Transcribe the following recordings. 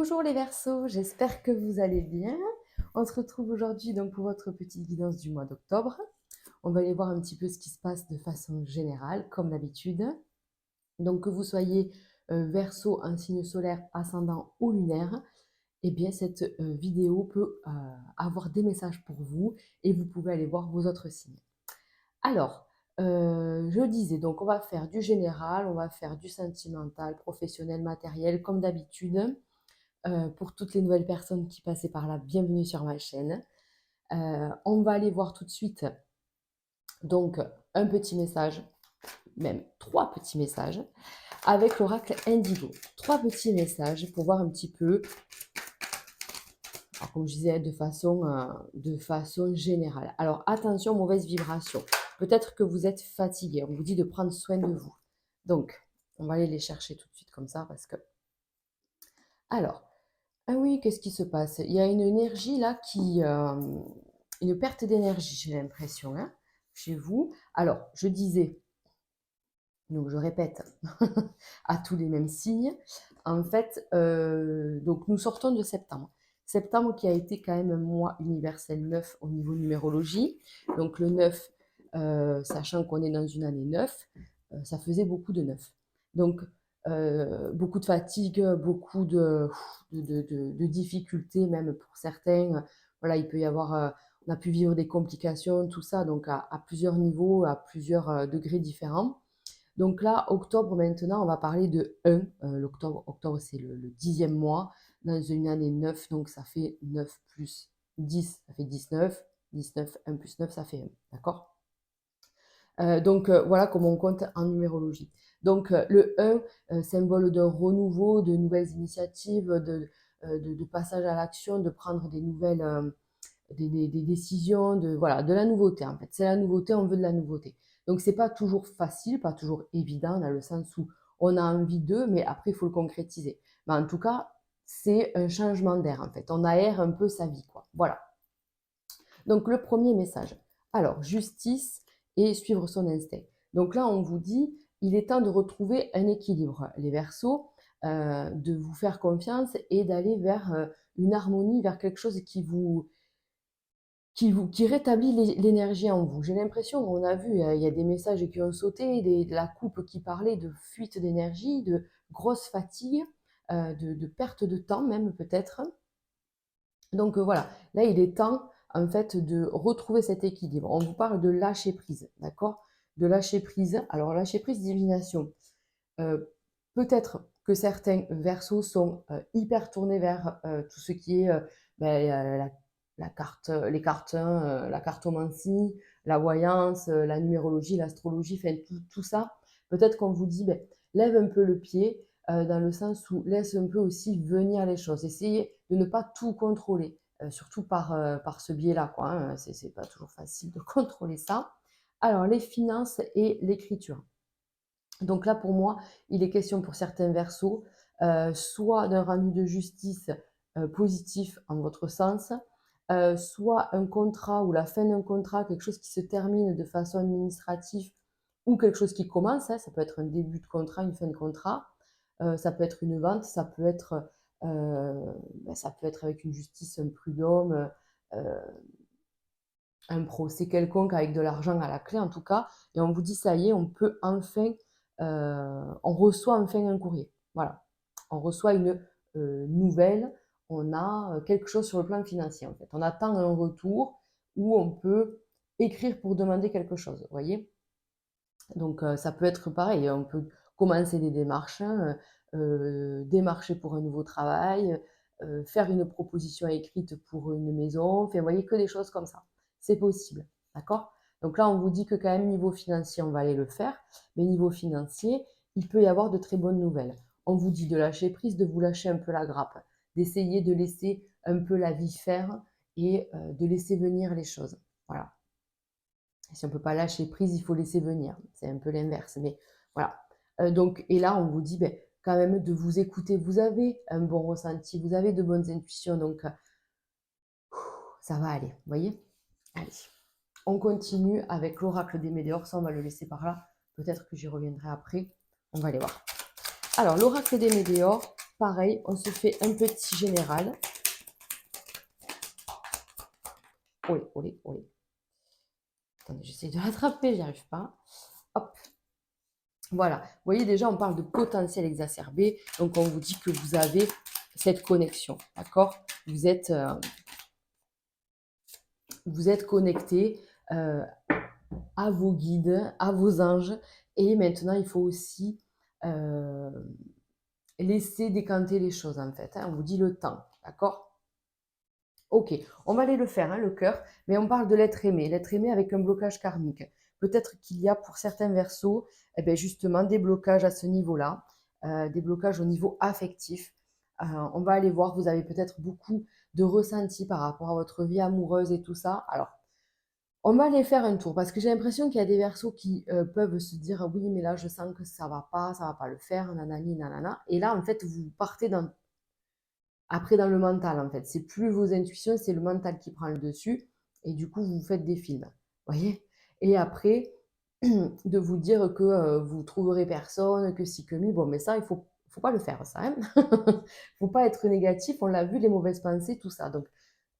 Bonjour les Verseaux, j'espère que vous allez bien. On se retrouve aujourd'hui donc pour votre petite guidance du mois d'octobre. On va aller voir un petit peu ce qui se passe de façon générale, comme d'habitude. Donc que vous soyez Verseau, un signe solaire, ascendant ou lunaire, eh bien cette vidéo peut avoir des messages pour vous et vous pouvez aller voir vos autres signes. Alors, je disais, donc on va faire du général, on va faire du sentimental, professionnel, matériel, comme d'habitude. Pour toutes les nouvelles personnes qui passaient par là, bienvenue sur ma chaîne. On va aller voir tout de suite donc un petit message, même 3 petits messages, avec l'oracle Indigo. 3 petits messages pour voir un petit peu, alors comme je disais, de façon générale. Alors attention, mauvaise vibration. Peut-être que vous êtes fatigué, on vous dit de prendre soin de vous. Donc, on va aller les chercher tout de suite comme ça parce que... Alors, ah oui, qu'est-ce qui se passe? Il y a une énergie là une perte d'énergie, j'ai l'impression, hein, chez vous. Alors, je disais, donc je répète, à tous les mêmes signes. En fait, donc nous sortons de septembre. Septembre qui a été quand même un mois universel 9 au niveau numérologie. Donc le 9, sachant qu'on est dans une année 9, ça faisait beaucoup de 9. Donc beaucoup de fatigue, beaucoup de difficultés même pour certains. Voilà, il peut y avoir, on a pu vivre des complications, tout ça, donc à plusieurs niveaux, à plusieurs degrés différents. Donc là, octobre maintenant, on va parler de 1. Octobre c'est le 10e mois dans une année 9, donc ça fait 9 plus 10, ça fait 19. 19, 1 plus 9, ça fait 1. D'accord? Donc voilà comment on compte en numérologie. Donc le 1, symbole d'un renouveau, de nouvelles initiatives, de passage à l'action, de prendre des nouvelles des décisions, voilà, de la nouveauté en fait. C'est la nouveauté, on veut de la nouveauté. Donc c'est pas toujours facile, pas toujours évident, dans le sens où on a envie d'eux, mais après il faut le concrétiser. Mais en tout cas, c'est un changement d'air en fait. On aère un peu sa vie, quoi. Voilà. Donc le premier message. Alors, justice et suivre son instinct. Donc là, on vous dit, il est temps de retrouver un équilibre, les Verseaux, de vous faire confiance et d'aller vers une harmonie, vers quelque chose qui rétablit l'énergie en vous. J'ai l'impression, on a vu, il y a des messages qui ont sauté, de la coupe qui parlait de fuite d'énergie, de grosse fatigue, de perte de temps même peut-être. Donc voilà, là il est temps en fait de retrouver cet équilibre. On vous parle de lâcher prise, d'accord? De lâcher prise. Alors lâcher prise, divination. Euh, Peut-être que certains versos sont hyper tournés vers tout ce qui est la carte, les cartes, la cartomancie, la voyance, la numérologie, l'astrologie, enfin tout ça. Peut-être qu'on vous dit, ben, lève un peu le pied dans le sens où laisse un peu aussi venir les choses. Essayez de ne pas tout contrôler, surtout par ce biais-là, quoi, hein. C'est pas toujours facile de contrôler ça. Alors, les finances et l'écriture. Donc là, pour moi, il est question pour certains versos, soit d'un rendu de justice positif en votre sens, soit un contrat ou la fin d'un contrat, quelque chose qui se termine de façon administrative ou quelque chose qui commence, hein, ça peut être un début de contrat, une fin de contrat, ça peut être une vente, ça peut être avec une justice, un prud'homme, un procès quelconque avec de l'argent à la clé en tout cas, et on vous dit ça y est, on peut enfin, on reçoit enfin un courrier. Voilà, on reçoit une nouvelle, on a quelque chose sur le plan financier en fait. On attend un retour où on peut écrire pour demander quelque chose, vous voyez. Donc ça peut être pareil, on peut commencer des démarches, hein, démarcher pour un nouveau travail, faire une proposition écrite pour une maison, enfin vous voyez que des choses comme ça. C'est possible, d'accord? Donc là on vous dit que quand même niveau financier on va aller le faire, mais niveau financier, il peut y avoir de très bonnes nouvelles. On vous dit de lâcher prise, de vous lâcher un peu la grappe, d'essayer de laisser un peu la vie faire et de laisser venir les choses. Voilà. Si on ne peut pas lâcher prise, il faut laisser venir. C'est un peu l'inverse. Mais voilà. Donc, et là, on vous dit ben, quand même de vous écouter. Vous avez un bon ressenti, vous avez de bonnes intuitions. Donc, ça va aller. Vous voyez? Allez. On continue avec l'oracle des météores. Ça, on va le laisser par là. Peut-être que j'y reviendrai après. On va aller voir. Alors, l'oracle des météores pareil, on se fait un petit général. Olé, olé, olé. Attendez, j'essaie de rattraper, j'y arrive pas. Hop. Voilà. Vous voyez, déjà, on parle de potentiel exacerbé. Donc, on vous dit que vous avez cette connexion. D'accord? Vous êtes connecté à vos guides, à vos anges. Et maintenant, il faut aussi laisser décanter les choses, en fait. On vous dit le temps. D'accord? Ok, on va aller le faire, hein, le cœur, mais on parle de l'être aimé avec un blocage karmique. Peut-être qu'il y a pour certains versos, eh ben justement, des blocages à ce niveau-là, des blocages au niveau affectif. On va aller voir, vous avez peut-être beaucoup de ressentis par rapport à votre vie amoureuse et tout ça. Alors, on va aller faire un tour parce que j'ai l'impression qu'il y a des versos qui peuvent se dire oui, mais là, je sens que ça va pas le faire, nanani, nanana. Et là, en fait, vous partez après, dans le mental, en fait, c'est plus vos intuitions, c'est le mental qui prend le dessus. Et du coup, vous faites des films. Voyez. Et après, de vous dire que vous trouverez personne, que si, que mi. Bon, mais ça, faut pas le faire, ça. Hein. Faut pas être négatif. On l'a vu, les mauvaises pensées, tout ça. Donc,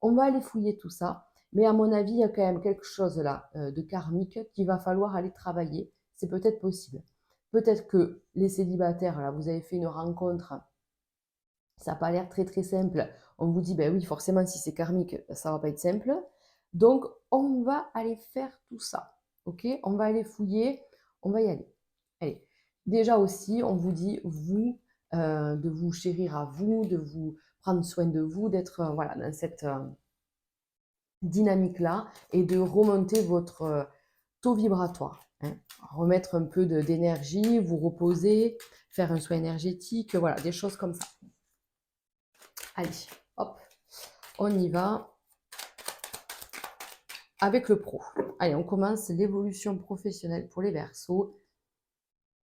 on va aller fouiller tout ça. Mais à mon avis, il y a quand même quelque chose là de karmique qu'il va falloir aller travailler. C'est peut-être possible. Peut-être que les célibataires, là, vous avez fait une rencontre, ça n'a pas l'air très très simple. On vous dit, ben oui, forcément, si c'est karmique, ça va pas être simple. Donc, on va aller faire tout ça. Ok? On va aller fouiller, on va y aller. Allez. Déjà aussi, on vous dit, vous, de vous chérir à vous, de vous prendre soin de vous, d'être voilà, dans cette dynamique-là et de remonter votre taux vibratoire. Hein. Remettre un peu d'énergie, vous reposer, faire un soin énergétique, voilà, des choses comme ça. Allez, hop, on y va avec le pro. Allez, on commence l'évolution professionnelle pour les Verseaux.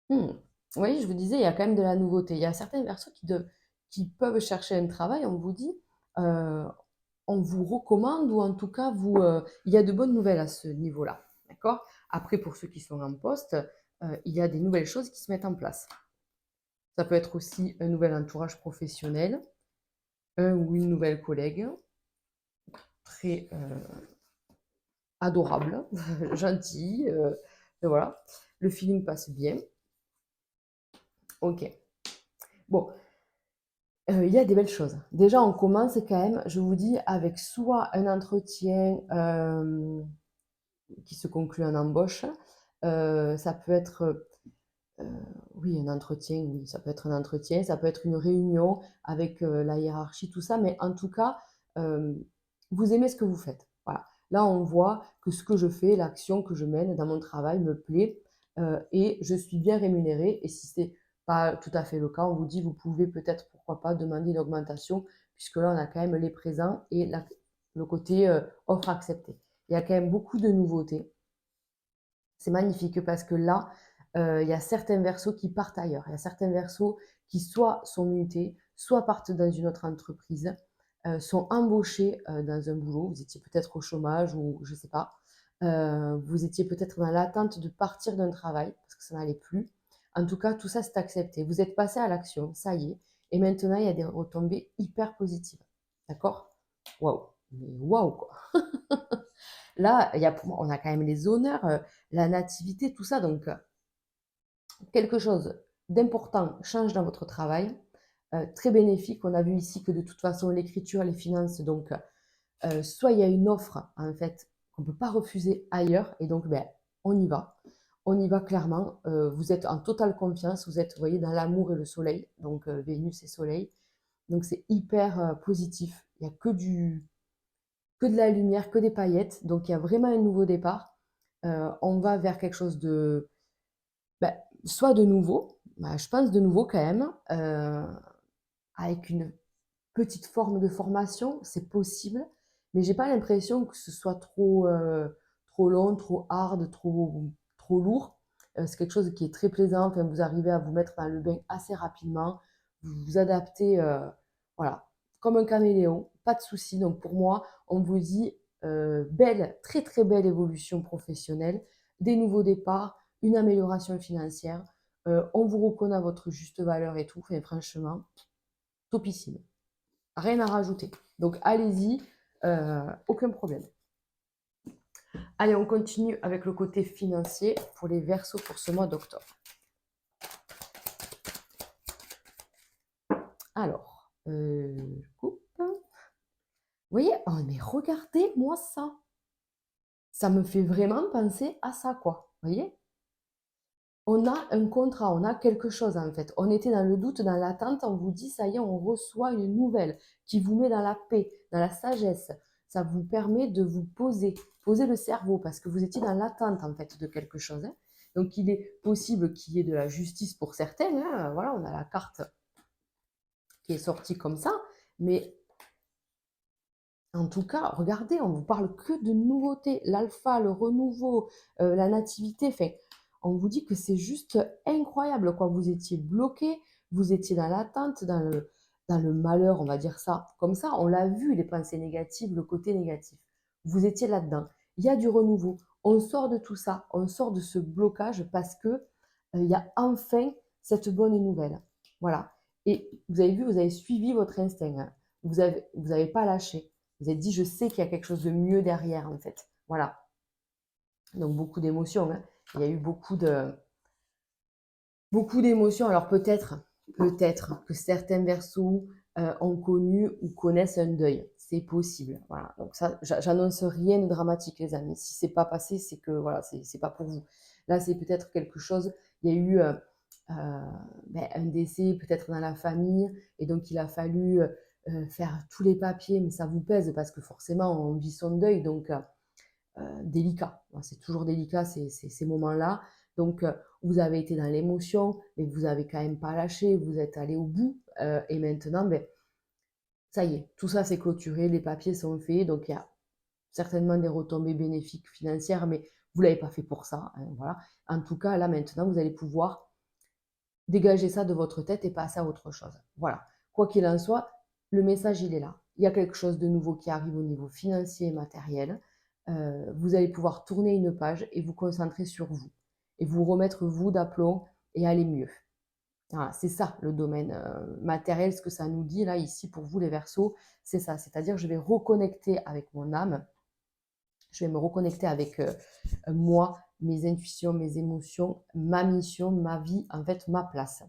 Oui, je vous disais, il y a quand même de la nouveauté. Il y a certains Verseaux qui peuvent chercher un travail, on vous dit, euh, on vous recommande ou en tout cas, il y a de bonnes nouvelles à ce niveau-là. D'accord? Après, pour ceux qui sont en poste, il y a des nouvelles choses qui se mettent en place. Ça peut être aussi un nouvel entourage professionnel, un ou une nouvelle collègue, très adorable, gentil, voilà. Le feeling passe bien. Ok. Bon, il y a des belles choses. Déjà, on commence quand même, je vous dis, avec soit un entretien qui se conclut en embauche. Ça peut être, euh, oui, un entretien, oui, ça peut être un entretien, ça peut être une réunion avec la hiérarchie, tout ça, mais en tout cas, euh, vous aimez ce que vous faites. Voilà. Là, on voit que ce que je fais, l'action que je mène dans mon travail me plaît et je suis bien rémunérée. Et si c'est pas tout à fait le cas, on vous dit, vous pouvez peut-être, pourquoi pas, demander une augmentation, puisque là, on a quand même les présents et le côté offre acceptée. Il y a quand même beaucoup de nouveautés. C'est magnifique parce que là, il y a certains versos qui partent ailleurs. Il y a certains versos qui soit sont mutés, soit partent dans une autre entreprise, sont embauchés dans un boulot. Vous étiez peut-être au chômage ou je ne sais pas. Vous étiez peut-être dans l'attente de partir d'un travail parce que ça n'allait plus. En tout cas, tout ça, c'est accepté. Vous êtes passé à l'action, ça y est. Et maintenant, il y a des retombées hyper positives. D'accord? Waouh! Mais waouh, quoi! Là, on a quand même les honneurs, la nativité, tout ça. Donc, quelque chose d'important change dans votre travail, très bénéfique. On a vu ici que de toute façon, l'écriture, les finances, donc, soit il y a une offre, en fait, qu'on ne peut pas refuser ailleurs, et donc, ben, on y va. On y va clairement. Vous êtes en totale confiance. Vous êtes, vous voyez, dans l'amour et le soleil. Donc, Vénus et soleil. Donc, c'est hyper positif. Il n'y a que de la lumière, que des paillettes. Donc, il y a vraiment un nouveau départ. On va vers quelque chose de, bah, soit de nouveau, bah, je pense de nouveau quand même, avec une petite forme de formation, c'est possible, mais j'ai pas l'impression que ce soit trop long, trop hard, trop lourd. C'est quelque chose qui est très plaisant. Enfin, vous arrivez à vous mettre dans le bain assez rapidement, vous vous adaptez, voilà, comme un caméléon, pas de souci. Donc pour moi, on vous dit belle, très très belle évolution professionnelle, des nouveaux départs, une amélioration financière. On vous reconnaît à votre juste valeur et tout. Enfin, franchement, topissime. Rien à rajouter. Donc, allez-y, aucun problème. Allez, on continue avec le côté financier pour les Verseaux pour ce mois d'octobre. Alors, je coupe. Vous voyez, oh, mais regardez-moi ça. Ça me fait vraiment penser à ça, quoi. Vous voyez? On a un contrat, on a quelque chose en fait. On était dans le doute, dans l'attente, on vous dit, ça y est, on reçoit une nouvelle qui vous met dans la paix, dans la sagesse. Ça vous permet de vous poser le cerveau parce que vous étiez dans l'attente en fait de quelque chose, hein. Donc il est possible qu'il y ait de la justice pour certains, hein. Voilà, on a la carte qui est sortie comme ça, mais en tout cas, regardez, on vous parle que de nouveautés, l'alpha, le renouveau, la nativité. Enfin, on vous dit que c'est juste incroyable, quoi. Vous étiez bloqué, vous étiez dans l'attente, dans le malheur, on va dire ça. Comme ça, on l'a vu, les pensées négatives, le côté négatif. Vous étiez là-dedans. Il y a du renouveau. On sort de tout ça, on sort de ce blocage parce que il y a enfin cette bonne nouvelle. Voilà. Et vous avez vu, vous avez suivi votre instinct, hein. Vous avez pas lâché. Vous avez dit, je sais qu'il y a quelque chose de mieux derrière, en fait. Voilà. Donc, beaucoup d'émotions, hein. Il y a eu beaucoup d'émotions. Alors, peut-être que certains Verseaux ont connu ou connaissent un deuil. C'est possible. Voilà. Donc, ça, j'annonce rien de dramatique, les amis. Si c'est pas passé, c'est que, voilà, c'est pas pour vous. Là, c'est peut-être quelque chose. Il y a eu un décès, peut-être dans la famille. Et donc, il a fallu faire tous les papiers, mais ça vous pèse parce que forcément, on vit son deuil, donc délicat. C'est toujours délicat ces moments-là. Donc, vous avez été dans l'émotion, mais vous avez quand même pas lâché, vous êtes allé au bout, et maintenant, ben, ça y est, tout ça c'est clôturé, les papiers sont faits, donc il y a certainement des retombées bénéfiques financières, mais vous ne l'avez pas fait pour ça, hein, voilà. En tout cas, là maintenant, vous allez pouvoir dégager ça de votre tête et passer à autre chose. Voilà. Quoi qu'il en soit, le message, il est là. Il y a quelque chose de nouveau qui arrive au niveau financier et matériel. Vous allez pouvoir tourner une page et vous concentrer sur vous. Et vous remettre vous d'aplomb et aller mieux. Voilà, c'est ça le domaine matériel, ce que ça nous dit là, ici, pour vous les Verseaux, c'est ça. C'est-à-dire, je vais reconnecter avec mon âme, je vais me reconnecter avec moi, mes intuitions, mes émotions, ma mission, ma vie, en fait, ma place.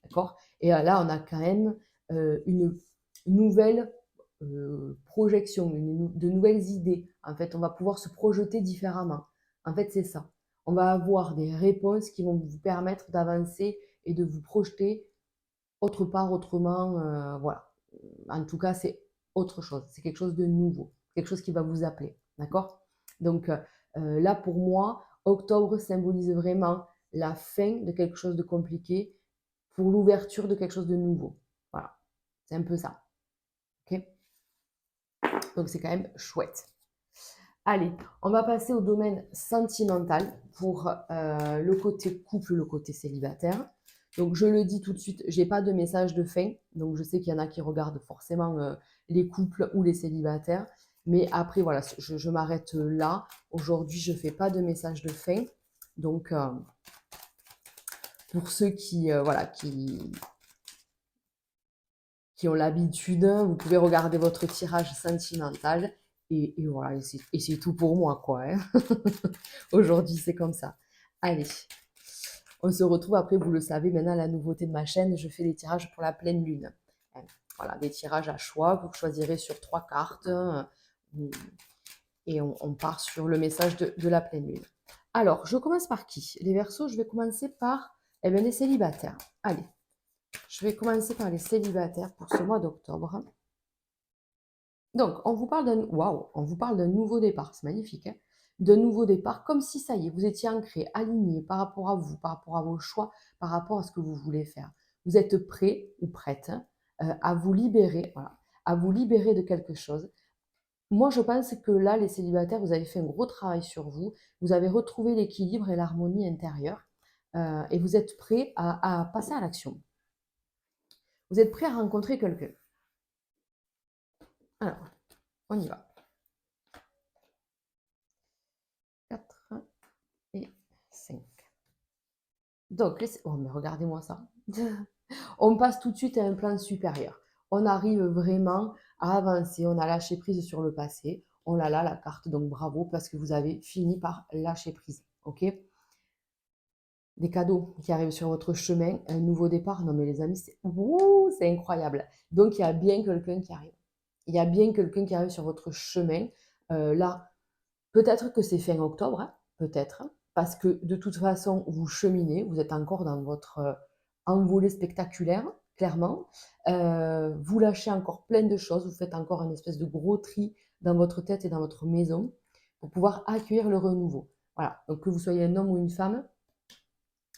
D'accord? Et là, on a quand même une nouvelle projection, de nouvelles idées. En fait, on va pouvoir se projeter différemment. En fait, c'est ça. On va avoir des réponses qui vont vous permettre d'avancer et de vous projeter autre part, autrement. Voilà. En tout cas, c'est autre chose. C'est quelque chose de nouveau. Quelque chose qui va vous appeler. D'accord? Donc là, pour moi, octobre symbolise vraiment la fin de quelque chose de compliqué pour l'ouverture de quelque chose de nouveau. Voilà. C'est un peu ça. OK? Donc, c'est quand même chouette. Allez, on va passer au domaine sentimental pour le côté couple, le côté célibataire. Donc, je le dis tout de suite, je n'ai pas de message de fin. Donc, je sais qu'il y en a qui regardent forcément les couples ou les célibataires. Mais après, voilà, je m'arrête là. Aujourd'hui, je ne fais pas de message de fin. Donc, pour ceux voilà, qui ont l'habitude, vous pouvez regarder votre tirage sentimental. Et voilà, et c'est tout pour moi, quoi, hein. Aujourd'hui, c'est comme ça. Allez, on se retrouve après, vous le savez, maintenant, la nouveauté de ma chaîne, je fais des tirages pour la pleine lune. Voilà, des tirages à choix, vous choisirez sur 3 cartes, et on part sur le message de la pleine lune. Alors, je commence par qui? Les Verseaux, je vais commencer par les célibataires. Allez, je vais commencer par les célibataires pour ce mois d'octobre. Donc, on vous parle d'un nouveau départ, c'est magnifique, hein, d'un nouveau départ, comme si ça y est, vous étiez ancré, aligné par rapport à vous, par rapport à vos choix, par rapport à ce que vous voulez faire. Vous êtes prêt ou prête, hein, à vous libérer, voilà, à vous libérer de quelque chose. Moi, je pense que là, les célibataires, vous avez fait un gros travail sur vous, vous avez retrouvé l'équilibre et l'harmonie intérieure, et vous êtes prêt à passer à l'action. Vous êtes prêt à rencontrer quelqu'un. Alors, on y va. 4 et 5. Donc, oh, mais regardez-moi ça. On passe tout de suite à un plan supérieur. on arrive vraiment à avancer, on a lâché prise sur le passé, on l'a là, la carte, donc bravo, parce que vous avez fini par lâcher prise, ok? Des cadeaux qui arrivent sur votre chemin, un nouveau départ, non mais les amis, c'est incroyable. Donc il y a bien quelqu'un qui arrive. Il y a bien quelqu'un qui arrive sur votre chemin. Là, peut-être que c'est fin octobre, hein, peut-être, hein, parce que de toute façon, vous cheminez, vous êtes encore dans votre envolée spectaculaire, clairement. Vous lâchez encore plein de choses, vous faites encore une espèce de gros tri dans votre tête et dans votre maison pour pouvoir accueillir le renouveau. Voilà, donc que vous soyez un homme ou une femme,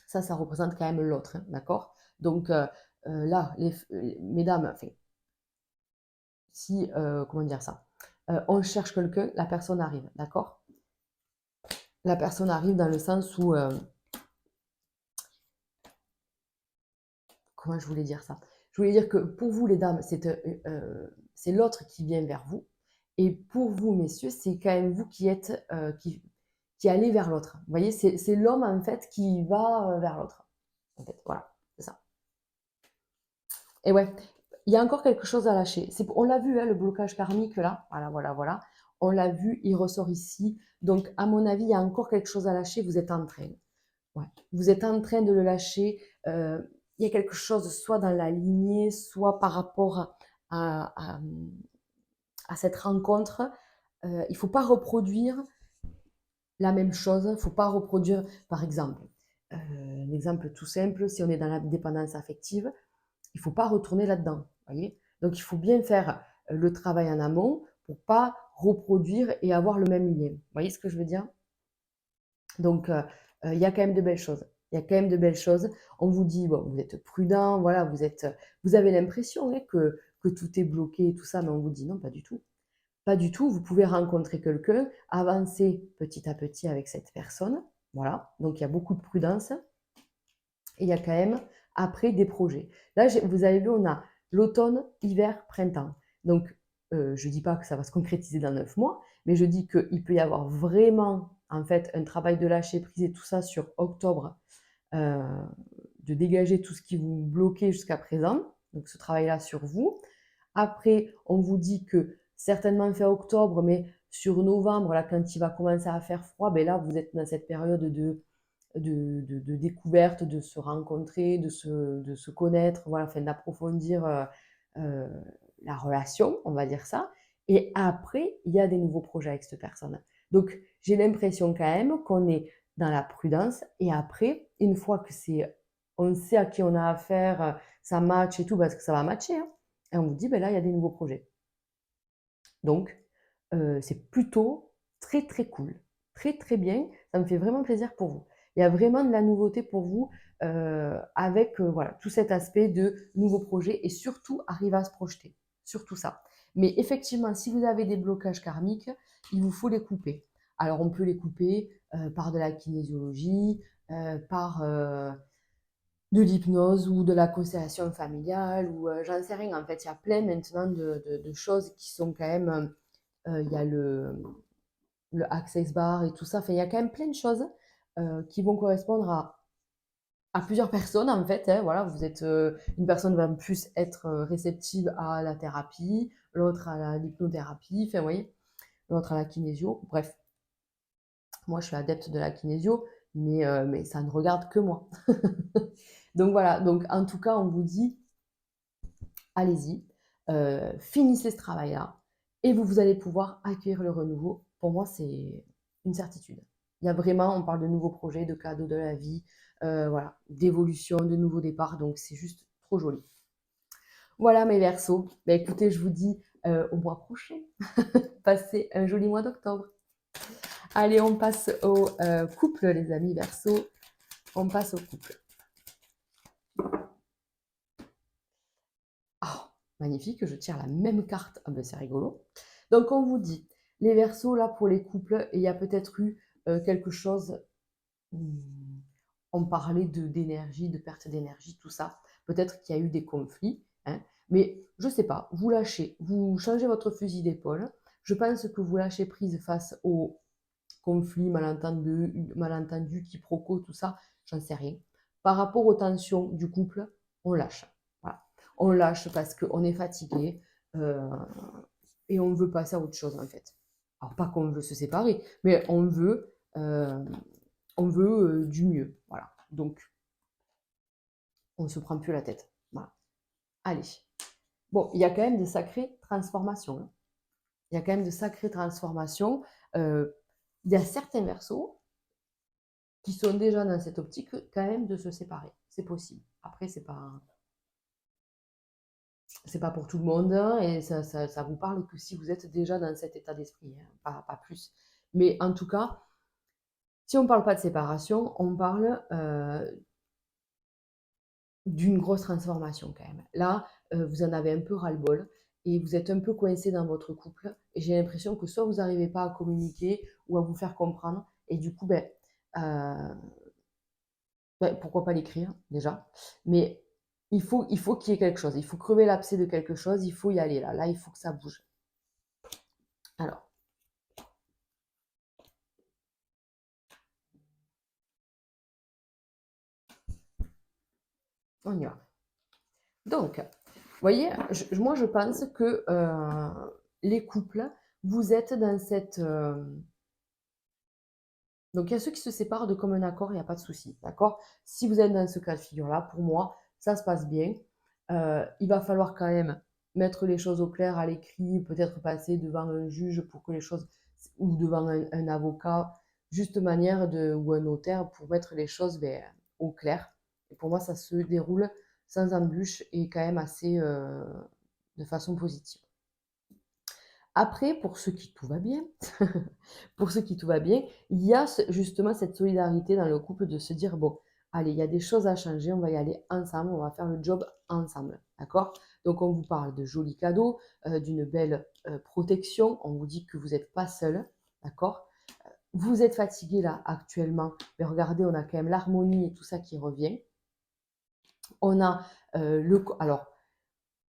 ça représente quand même l'autre, hein, d'accord? Donc là, mesdames, enfin, si, comment dire ça? On cherche quelqu'un, la personne arrive, d'accord? La personne arrive dans le sens où, comment je voulais dire ça? Je voulais dire que pour vous, les dames, c'est l'autre qui vient vers vous. Et pour vous, messieurs, c'est quand même vous qui êtes, qui allez vers l'autre. Vous voyez, c'est l'homme, en fait, qui va vers l'autre. En fait, voilà, c'est ça. Et ouais, il y a encore quelque chose à lâcher. On l'a vu, hein, le blocage karmique, là. Voilà, voilà, voilà. On l'a vu, il ressort ici. Donc, à mon avis, il y a encore quelque chose à lâcher. Vous êtes en train. Ouais. Vous êtes en train de le lâcher. Il y a quelque chose, soit dans la lignée, soit par rapport à, à cette rencontre. Il ne faut pas reproduire la même chose. Il ne faut pas reproduire, par exemple, un exemple tout simple, si on est dans la dépendance affective, il ne faut pas retourner là-dedans. Voyez. Donc, il faut bien faire le travail en amont pour ne pas reproduire et avoir le même lien. Vous voyez ce que je veux dire? Donc, il y a quand même de belles choses. Il y a quand même de belles choses. On vous dit, bon, vous êtes prudent, voilà, vous avez l'impression, hein, que tout est bloqué et tout ça, mais on vous dit non, pas du tout. Pas du tout. Vous pouvez rencontrer quelqu'un, avancer petit à petit avec cette personne. Voilà. Donc, il y a beaucoup de prudence. Et il y a quand même, après, des projets. Là, vous avez vu, on a l'automne, hiver, printemps. Donc, je ne dis pas que ça va se concrétiser dans 9 mois, mais je dis qu'il peut y avoir vraiment, en fait, un travail de lâcher prise et tout ça sur octobre, euh, de dégager tout ce qui vous bloquait jusqu'à présent. Donc, ce travail-là sur vous. Après, on vous dit que certainement fin octobre, mais sur novembre, là, quand il va commencer à faire froid, ben là, vous êtes dans cette période de découverte, de se rencontrer, de se connaître, voilà, enfin, d'approfondir euh, la relation, on va dire ça. Et après, il y a des nouveaux projets avec cette personne. Donc, j'ai l'impression quand même qu'on est dans la prudence. Et après, une fois que on sait à qui on a affaire, ça match et tout, parce que ça va matcher, hein, et on vous dit, ben là, il y a des nouveaux projets. Donc, c'est plutôt très, très cool. Très, très bien. Ça me fait vraiment plaisir pour vous. Il y a vraiment de la nouveauté pour vous avec voilà, tout cet aspect de nouveaux projets et surtout arriver à se projeter. Surtout ça. Mais effectivement, si vous avez des blocages karmiques, il vous faut les couper. Alors, on peut les couper par de la kinésiologie, par de l'hypnose ou de la constellation familiale ou j'en sais rien. En fait, il y a plein maintenant de choses qui sont quand même il y a le Access Bar et tout ça. Enfin, il y a quand même plein de choses qui vont correspondre à plusieurs personnes, en fait. Hein. Voilà, une personne va plus être réceptive à la thérapie, l'autre à l'hypnothérapie, enfin, vous voyez, l'autre à la kinésio. Bref, moi, je suis adepte de la kinésio, mais ça ne regarde que moi. Donc voilà, donc en tout cas, on vous dit, allez-y, finissez ce travail-là, et vous allez pouvoir accueillir le renouveau. Pour moi, c'est une certitude. Il y a vraiment, on parle de nouveaux projets, de cadeaux de la vie, voilà, d'évolution, de nouveaux départs, donc c'est juste trop joli. Voilà mes Verseaux. Ben, écoutez, je vous dis au mois prochain. Passez un joli mois d'octobre. Allez, on passe au couple, les amis Verseaux. On passe au couple. Ah, magnifique, je tire la même carte. Ah ben, c'est rigolo. Donc, on vous dit, les Verseaux, là, pour les couples, il y a peut-être eu quelque chose, on parlait d'énergie, de perte d'énergie, tout ça. Peut-être qu'il y a eu des conflits, hein, mais je ne sais pas, vous lâchez, vous changez votre fusil d'épaule. Je pense que vous lâchez prise face aux conflits, malentendus, quiproquos, tout ça, j'en sais rien. Par rapport aux tensions du couple, on lâche. Voilà. on lâche parce qu'on est fatigué et on veut passer à autre chose en fait. Alors pas qu'on veut se séparer, mais on veut du mieux. Voilà. Donc, on ne se prend plus la tête. Voilà. Allez. Bon, il y a quand même de sacrées transformations, hein. Il y a quand même de sacrées transformations. Il y a certains versos qui sont déjà dans cette optique quand même de se séparer. C'est possible. Après, c'est pas pour tout le monde, hein, et ça vous parle que si vous êtes déjà dans cet état d'esprit, hein, pas plus. Mais en tout cas, si on ne parle pas de séparation, on parle d'une grosse transformation quand même. Là, vous en avez un peu ras-le-bol et vous êtes un peu coincé dans votre couple. Et j'ai l'impression que soit vous n'arrivez pas à communiquer ou à vous faire comprendre. Et du coup, pourquoi pas l'écrire déjà. Mais il faut qu'il y ait quelque chose. Il faut crever l'abcès de quelque chose. Il faut y aller là. Là, il faut que ça bouge. Alors, on y va. Donc, vous voyez, moi je pense que les couples, vous êtes dans cette... Donc il y a ceux qui se séparent de commun accord, il n'y a pas de souci, d'accord? Si vous êtes dans ce cas de figure-là, pour moi, ça se passe bien. Il va falloir quand même mettre les choses au clair à l'écrit, peut-être passer devant un juge pour que les choses, ou devant un avocat, juste manière ou un notaire pour mettre les choses au clair. Et pour moi, ça se déroule sans embûche et quand même assez de façon positive. Après, pour ceux qui tout va bien, pour ceux qui tout va bien, il y a justement cette solidarité dans le couple de se dire, bon, allez, il y a des choses à changer, on va y aller ensemble, on va faire le job ensemble, d'accord? Donc on vous parle de jolis cadeaux, d'une belle protection, on vous dit que vous n'êtes pas seul, d'accord? Vous êtes fatigué là actuellement, mais regardez, on a quand même l'harmonie et tout ça qui revient. On a alors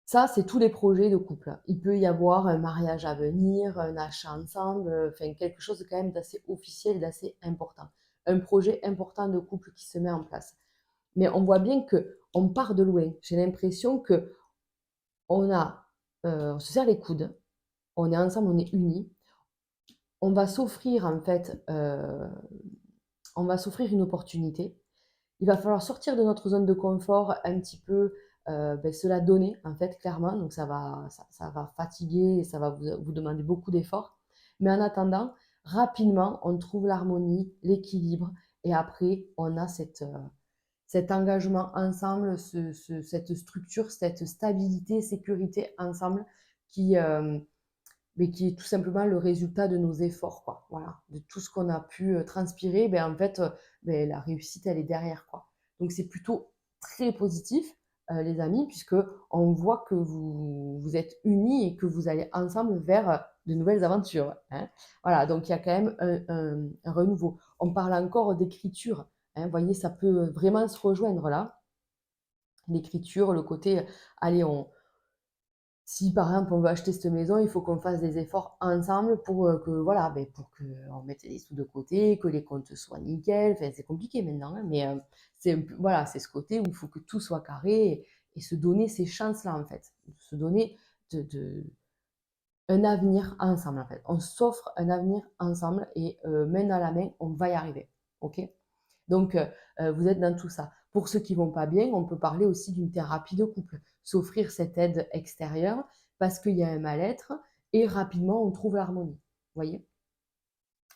ça, c'est tous les projets de couple. Il peut y avoir un mariage à venir, un achat ensemble, enfin quelque chose quand même d'assez officiel, d'assez important. Un projet important de couple qui se met en place. Mais on voit bien que on part de loin. J'ai l'impression que on se serre les coudes, on est ensemble, on est unis. On va s'offrir en fait, on va s'offrir une opportunité. Il va falloir sortir de notre zone de confort un petit peu, se la donner en fait clairement, donc ça va fatiguer et ça va vous demander beaucoup d'efforts. Mais en attendant, rapidement, on trouve l'harmonie, l'équilibre et après on a cet engagement ensemble, cette structure, cette stabilité, sécurité ensemble qui, mais qui est tout simplement le résultat de nos efforts, quoi. Voilà, de tout ce qu'on a pu transpirer, en fait, la réussite, elle est derrière, quoi. Donc c'est plutôt très positif, les amis, puisque on voit que vous êtes unis et que vous allez ensemble vers de nouvelles aventures, hein. Voilà, donc il y a quand même un renouveau. On parle encore d'écriture, hein. Vous voyez, ça peut vraiment se rejoindre là. L'écriture, le côté, allez, si par exemple on veut acheter cette maison, il faut qu'on fasse des efforts ensemble pour que voilà, pour qu'on mette les sous de côté, que les comptes soient nickel. Enfin, c'est compliqué maintenant, hein, mais c'est voilà, c'est ce côté où il faut que tout soit carré et se donner ces chances-là en fait, se donner un avenir ensemble en fait. On s'offre un avenir ensemble et main dans la main, on va y arriver, ok? Donc, vous êtes dans tout ça. Pour ceux qui vont pas bien, on peut parler aussi d'une thérapie de couple, s'offrir cette aide extérieure parce qu'il y a un mal-être et rapidement on trouve l'harmonie. Vous voyez?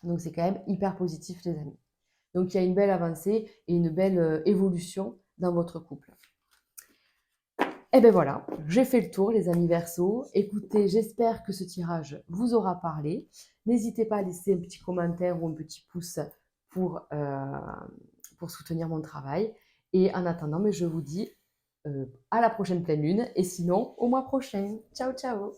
Donc c'est quand même hyper positif les amis. Donc il y a une belle avancée et une belle évolution dans votre couple. Et ben voilà, j'ai fait le tour les amis Verseau. Écoutez, j'espère que ce tirage vous aura parlé. N'hésitez pas à laisser un petit commentaire ou un petit pouce pour, euh, pour soutenir mon travail. Et en attendant, mais je vous dis à la prochaine pleine lune et sinon au mois prochain. Ciao, ciao!